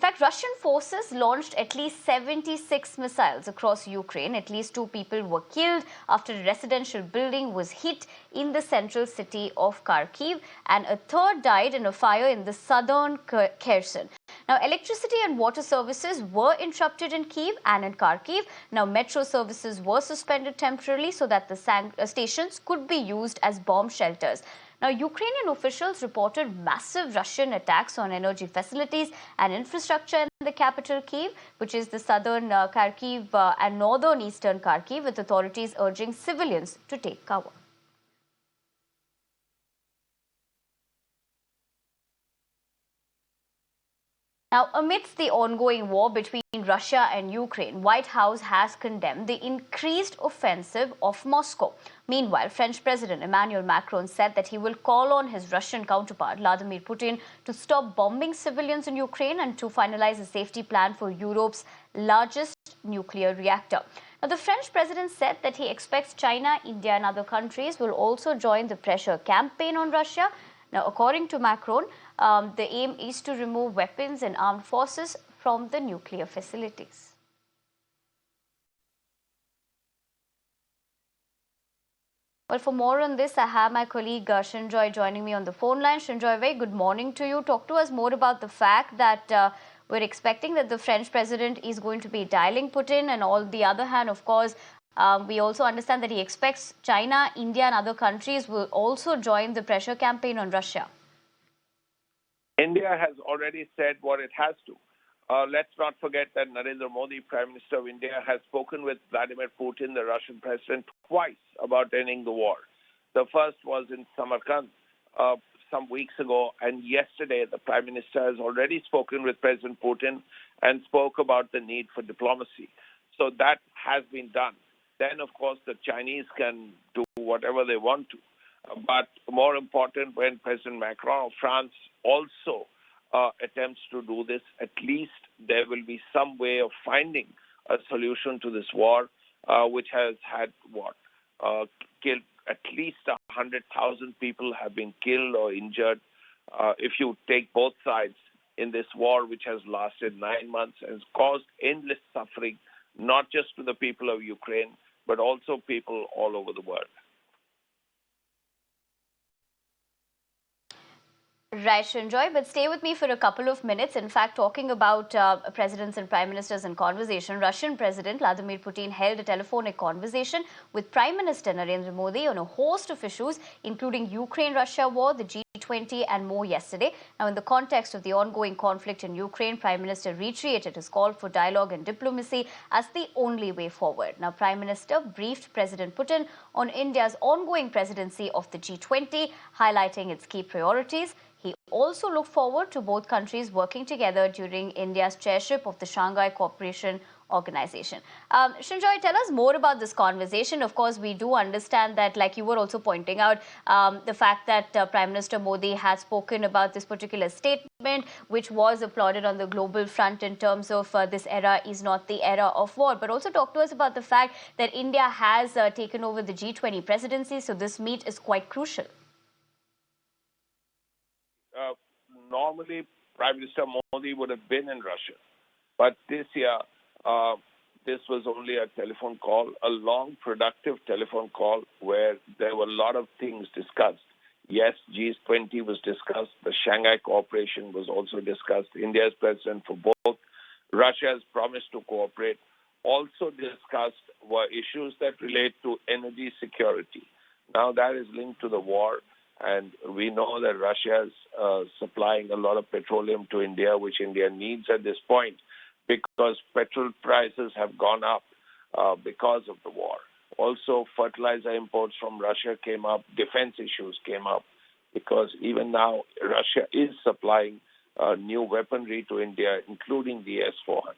fact, Russian forces launched at least 76 missiles across Ukraine. At least 2 people were killed after a residential building was hit in the central city of Kharkiv, and a third died in a fire in the southern Kherson. Now, electricity and water services were interrupted in Kyiv and in Kharkiv. Now, metro services were suspended temporarily so that the stations could be used as bomb shelters. Now, Ukrainian officials reported massive Russian attacks on energy facilities and infrastructure in the capital Kyiv, which is the southern Kharkiv and northern eastern Kharkiv, with authorities urging civilians to take cover. Now, amidst the ongoing war between Russia and Ukraine, White House has condemned the increased offensive of Moscow. Meanwhile, French President Emmanuel Macron said that he will call on his Russian counterpart, Vladimir Putin, to stop bombing civilians in Ukraine and to finalize a safety plan for Europe's largest nuclear reactor. Now, the French president said that he expects China, India and other countries will also join the pressure campaign on Russia. Now, according to Macron, the aim is to remove weapons and armed forces from the nuclear facilities. Well, for more on this, I have my colleague Shinjoy joining me on the phone line. Shinjoy, very good morning to you. Talk to us more about the fact that we're expecting that the French president is going to be dialing Putin, and on the other hand, of course, we also understand that he expects China, India and other countries will also join the pressure campaign on Russia. India has already said what it has to. Let's not forget that Narendra Modi, Prime Minister of India, has spoken with Vladimir Putin, the Russian president, twice about ending the war. The first was in Samarkand some weeks ago, and yesterday the Prime Minister has already spoken with President Putin and spoke about the need for diplomacy. So that has been done. Then, of course, the Chinese can do whatever they want to. But more important, when President Macron of France also attempts to do this, at least there will be some way of finding a solution to this war, which has had killed at least 100,000 people have been killed or injured. If you take both sides in this war, which has lasted 9 months and has caused endless suffering, not just to the people of Ukraine, but also people all over the world. Right, Shinjoy, but stay with me for a couple of minutes. In fact, talking about presidents and prime ministers in conversation, Russian President Vladimir Putin held a telephonic conversation with Prime Minister Narendra Modi on a host of issues, including Ukraine-Russia war, the G20 and more yesterday. Now, in the context of the ongoing conflict in Ukraine, Prime Minister reiterated his call for dialogue and diplomacy as the only way forward. Now, Prime Minister briefed President Putin on India's ongoing presidency of the G20, highlighting its key priorities. He also looked forward to both countries working together during India's chairship of the Shanghai Cooperation Organization. Shinjoy, tell us more about this conversation. Of course, we do understand that, like you were also pointing out, the fact that Prime Minister Modi has spoken about this particular statement, which was applauded on the global front in terms of this era is not the era of war. But also talk to us about the fact that India has taken over the G20 presidency, so this meet is quite crucial. Normally, Prime Minister Modi would have been in Russia. But this year, this was only a telephone call, a long, productive telephone call where there were a lot of things discussed. Yes, G20 was discussed. The Shanghai Cooperation was also discussed. India's president for both. Russia has promised to cooperate. Also discussed were issues that relate to energy security. Now that is linked to the war. And we know that Russia is supplying a lot of petroleum to India, which India needs at this point, because petrol prices have gone up because of the war. Also, fertilizer imports from Russia came up, defense issues came up, because even now Russia is supplying new weaponry to India, including the S-400.